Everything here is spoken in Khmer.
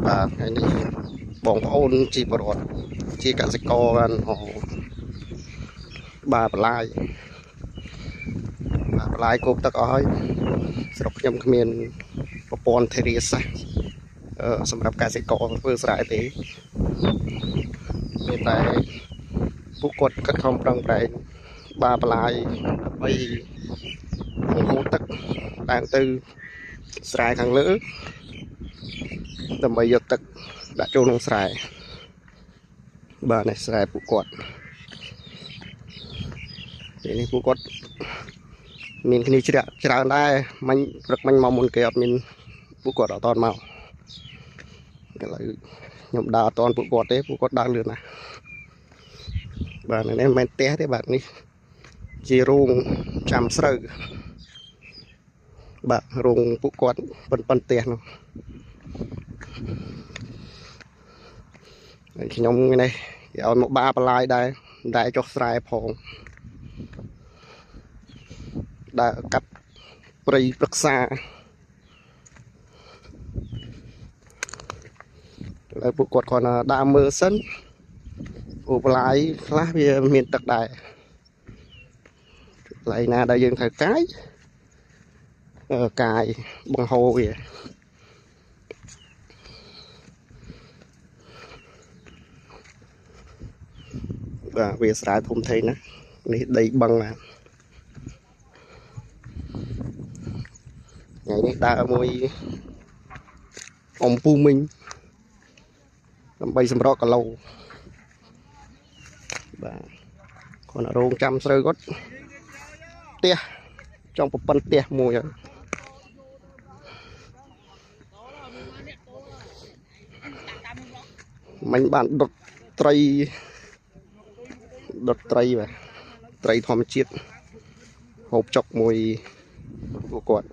បាទថ្ងៃនេះបងប្អូនជីបរដ្ឋជាកសិករបានបាទបន្លាយគោកទឹកអស់ហើយស្រុកខ្ញុំគ្មានប្រព័ន្ធធារាសាស្ត្រសម្រាប់កសិករធ្វើស្រែទេមានតែពួកគាត់ខិតខំប្រឹងប្រែងបាទបន្លាយដើម្បីបង្ហូរទឹកឡើងទៅស្រែខាងលើដើម្បីយកទឹកដាក់ចូលក្នុងស្រែបាទនេះស្រែពួកគាត់នេះពួកគាត់មានគ្នាច្រើនដែរមិញព្រឹកមិញមកមុនគេអត់មានពួកគាត់អត់តមកឥឡូវខ្ញុំដើរអត់តពួកគាត់ទេពួកគាត់ដើរលឿនណាស់បាទនេះមិនមែនផ្ទះទេបាទនេះជារោងចាំស្រូវបាទរោងពួកគាត់ប៉ុនផ្ទះនោះហើយខ្ញុំនេះគេឲ្យមកបាបន្លាយដែរចុះស្រែផងដើរកាប់ព្រៃព្រឹក្សាហើយពួកគាត់គាត់ដើរមើលសិនអូបន្លាយខ្លះវាមានទឹកដែរកន្លែងណាដែលយើងត្រូវកាយបង្ហូរវាបាទវាស្រែធំធេងណានេះដីបឹងណាថ្ងៃនេះដើរមួយអំពូមិញដើម្បីសម្រកគីឡូបាទគាត់រោងចាំស្រូវគាត់ផ្ទះចង់ប្រព័ន្ធផ្ទះមួយហើយមិញបានដុតត្រីបាទត្រីធម្មជាតិហូបចុកមួយពួកគាត់